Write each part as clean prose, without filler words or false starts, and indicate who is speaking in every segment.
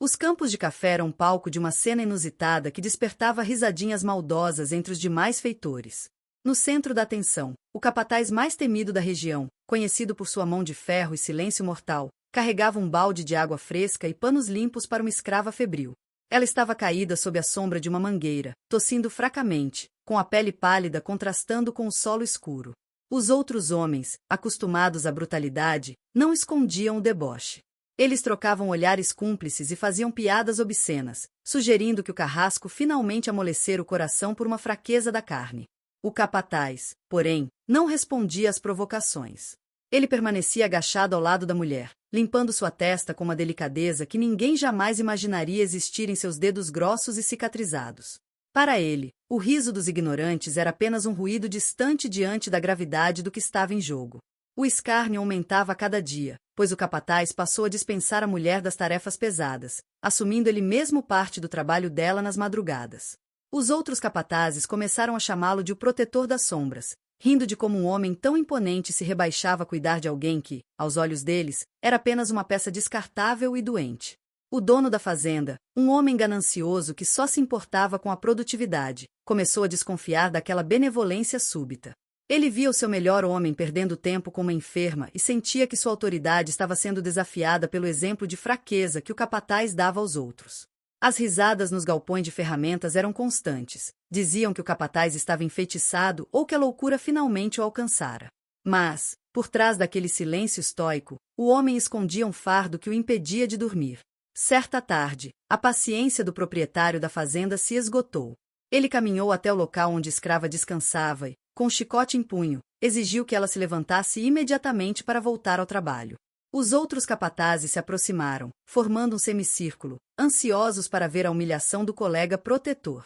Speaker 1: Os campos de café eram palco de uma cena inusitada que despertava risadinhas maldosas entre os demais feitores. No centro da atenção, o capataz mais temido da região, conhecido por sua mão de ferro e silêncio mortal, carregava um balde de água fresca e panos limpos para uma escrava febril. Ela estava caída sob a sombra de uma mangueira, tossindo fracamente, com a pele pálida contrastando com o solo escuro. Os outros homens, acostumados à brutalidade, não escondiam o deboche. Eles trocavam olhares cúmplices e faziam piadas obscenas, sugerindo que o carrasco finalmente amolecera o coração por uma fraqueza da carne. O capataz, porém, não respondia às provocações. Ele permanecia agachado ao lado da mulher, limpando sua testa com uma delicadeza que ninguém jamais imaginaria existir em seus dedos grossos e cicatrizados. Para ele, o riso dos ignorantes era apenas um ruído distante diante da gravidade do que estava em jogo. O escárnio aumentava a cada dia, pois o capataz passou a dispensar a mulher das tarefas pesadas, assumindo ele mesmo parte do trabalho dela nas madrugadas. Os outros capatazes começaram a chamá-lo de o protetor das sombras, rindo de como um homem tão imponente se rebaixava a cuidar de alguém que, aos olhos deles, era apenas uma peça descartável e doente. O dono da fazenda, um homem ganancioso que só se importava com a produtividade, começou a desconfiar daquela benevolência súbita. Ele via o seu melhor homem perdendo tempo com uma enferma e sentia que sua autoridade estava sendo desafiada pelo exemplo de fraqueza que o capataz dava aos outros. As risadas nos galpões de ferramentas eram constantes. Diziam que o capataz estava enfeitiçado ou que a loucura finalmente o alcançara. Mas, por trás daquele silêncio estoico, o homem escondia um fardo que o impedia de dormir. Certa tarde, a paciência do proprietário da fazenda se esgotou. Ele caminhou até o local onde a escrava descansava e, com o chicote em punho, exigiu que ela se levantasse imediatamente para voltar ao trabalho. Os outros capatazes se aproximaram, formando um semicírculo, ansiosos para ver a humilhação do colega protetor.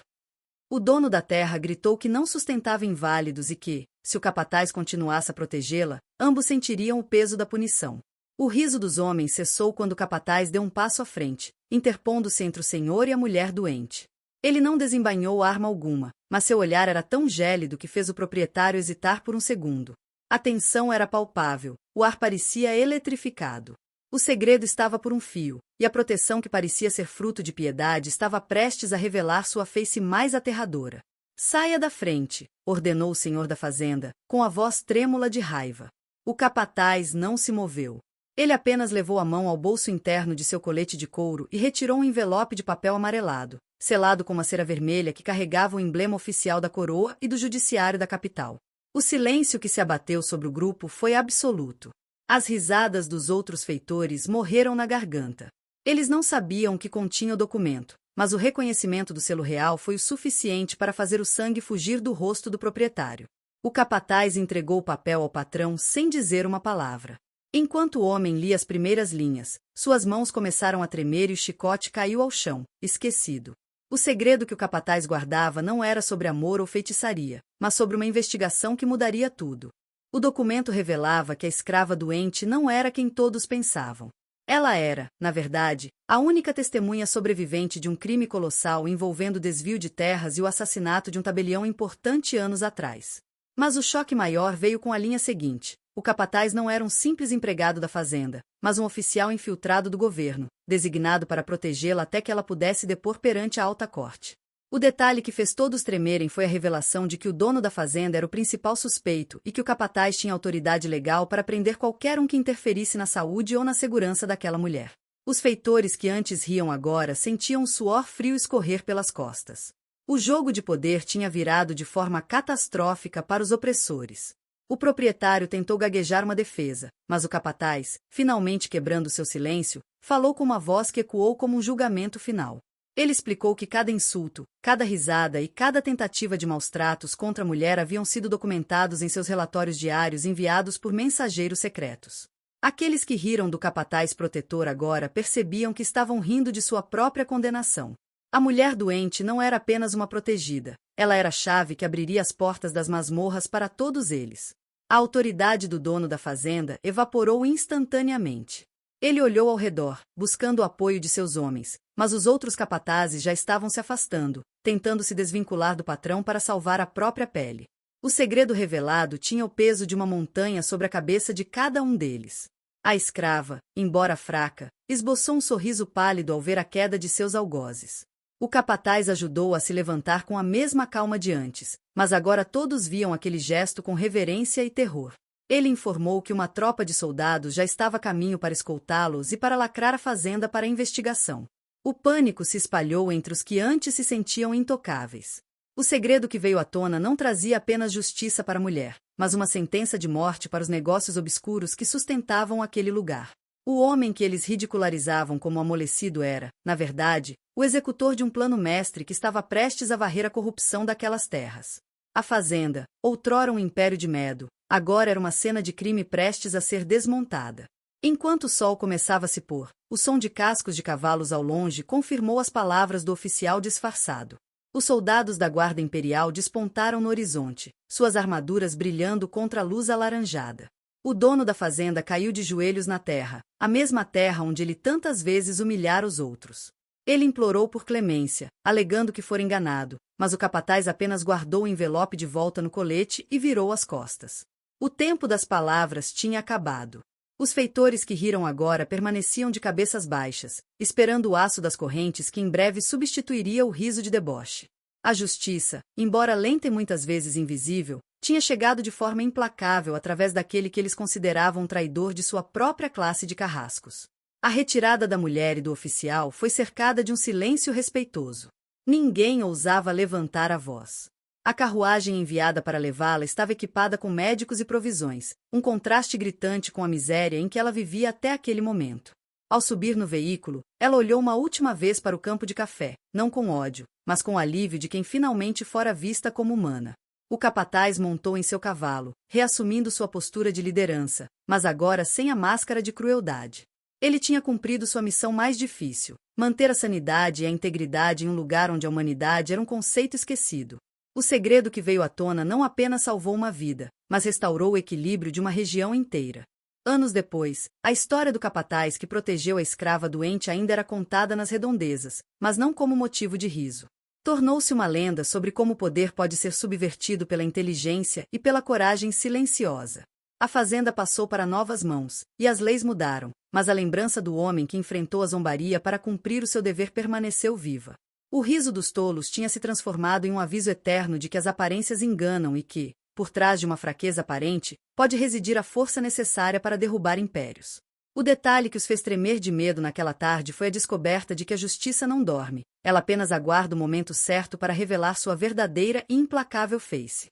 Speaker 1: O dono da terra gritou que não sustentava inválidos e que, se o capataz continuasse a protegê-la, ambos sentiriam o peso da punição. O riso dos homens cessou quando o capataz deu um passo à frente, interpondo-se entre o senhor e a mulher doente. Ele não desembainhou arma alguma, mas seu olhar era tão gélido que fez o proprietário hesitar por um segundo. A tensão era palpável, o ar parecia eletrificado. O segredo estava por um fio, e a proteção que parecia ser fruto de piedade estava prestes a revelar sua face mais aterradora. Saia da frente, ordenou o senhor da fazenda, com a voz trêmula de raiva. O capataz não se moveu. Ele apenas levou a mão ao bolso interno de seu colete de couro e retirou um envelope de papel amarelado, selado com uma cera vermelha que carregava o emblema oficial da coroa e do judiciário da capital. O silêncio que se abateu sobre o grupo foi absoluto. As risadas dos outros feitores morreram na garganta. Eles não sabiam o que continha o documento, mas o reconhecimento do selo real foi o suficiente para fazer o sangue fugir do rosto do proprietário. O capataz entregou o papel ao patrão sem dizer uma palavra. Enquanto o homem lia as primeiras linhas, suas mãos começaram a tremer e o chicote caiu ao chão, esquecido. O segredo que o capataz guardava não era sobre amor ou feitiçaria, mas sobre uma investigação que mudaria tudo. O documento revelava que a escrava doente não era quem todos pensavam. Ela era, na verdade, a única testemunha sobrevivente de um crime colossal envolvendo o desvio de terras e o assassinato de um tabelião importante anos atrás. Mas o choque maior veio com a linha seguinte. O capataz não era um simples empregado da fazenda, mas um oficial infiltrado do governo, designado para protegê-la até que ela pudesse depor perante a alta corte. O detalhe que fez todos tremerem foi a revelação de que o dono da fazenda era o principal suspeito e que o capataz tinha autoridade legal para prender qualquer um que interferisse na saúde ou na segurança daquela mulher. Os feitores que antes riam agora sentiam um suor frio escorrer pelas costas. O jogo de poder tinha virado de forma catastrófica para os opressores. O proprietário tentou gaguejar uma defesa, mas o capataz, finalmente quebrando seu silêncio, falou com uma voz que ecoou como um julgamento final. Ele explicou que cada insulto, cada risada e cada tentativa de maus-tratos contra a mulher haviam sido documentados em seus relatórios diários enviados por mensageiros secretos. Aqueles que riram do capataz protetor agora percebiam que estavam rindo de sua própria condenação. A mulher doente não era apenas uma protegida, ela era a chave que abriria as portas das masmorras para todos eles. A autoridade do dono da fazenda evaporou instantaneamente. Ele olhou ao redor, buscando o apoio de seus homens, mas os outros capatazes já estavam se afastando, tentando se desvincular do patrão para salvar a própria pele. O segredo revelado tinha o peso de uma montanha sobre a cabeça de cada um deles. A escrava, embora fraca, esboçou um sorriso pálido ao ver a queda de seus algozes. O capataz ajudou a se levantar com a mesma calma de antes, mas agora todos viam aquele gesto com reverência e terror. Ele informou que uma tropa de soldados já estava a caminho para escoltá-los e para lacrar a fazenda para a investigação. O pânico se espalhou entre os que antes se sentiam intocáveis. O segredo que veio à tona não trazia apenas justiça para a mulher, mas uma sentença de morte para os negócios obscuros que sustentavam aquele lugar. O homem que eles ridicularizavam como amolecido era, na verdade, o executor de um plano mestre que estava prestes a varrer a corrupção daquelas terras. A fazenda, outrora um império de medo, agora era uma cena de crime prestes a ser desmontada. Enquanto o sol começava a se pôr, o som de cascos de cavalos ao longe confirmou as palavras do oficial disfarçado. Os soldados da Guarda Imperial despontaram no horizonte, suas armaduras brilhando contra a luz alaranjada. O dono da fazenda caiu de joelhos na terra, a mesma terra onde ele tantas vezes humilhara os outros. Ele implorou por clemência, alegando que fora enganado, mas o capataz apenas guardou o envelope de volta no colete e virou as costas. O tempo das palavras tinha acabado. Os feitores que riram agora permaneciam de cabeças baixas, esperando o aço das correntes que em breve substituiria o riso de deboche. A justiça, embora lenta e muitas vezes invisível, tinha chegado de forma implacável através daquele que eles consideravam um traidor de sua própria classe de carrascos. A retirada da mulher e do oficial foi cercada de um silêncio respeitoso. Ninguém ousava levantar a voz. A carruagem enviada para levá-la estava equipada com médicos e provisões, um contraste gritante com a miséria em que ela vivia até aquele momento. Ao subir no veículo, ela olhou uma última vez para o campo de café, não com ódio, mas com alívio de quem finalmente fora vista como humana. O capataz montou em seu cavalo, reassumindo sua postura de liderança, mas agora sem a máscara de crueldade. Ele tinha cumprido sua missão mais difícil, manter a sanidade e a integridade em um lugar onde a humanidade era um conceito esquecido. O segredo que veio à tona não apenas salvou uma vida, mas restaurou o equilíbrio de uma região inteira. Anos depois, a história do capataz que protegeu a escrava doente ainda era contada nas redondezas, mas não como motivo de riso. Tornou-se uma lenda sobre como o poder pode ser subvertido pela inteligência e pela coragem silenciosa. A fazenda passou para novas mãos, e as leis mudaram, mas a lembrança do homem que enfrentou a zombaria para cumprir o seu dever permaneceu viva. O riso dos tolos tinha se transformado em um aviso eterno de que as aparências enganam e que, por trás de uma fraqueza aparente, pode residir a força necessária para derrubar impérios. O detalhe que os fez tremer de medo naquela tarde foi a descoberta de que a justiça não dorme, ela apenas aguarda o momento certo para revelar sua verdadeira e implacável face.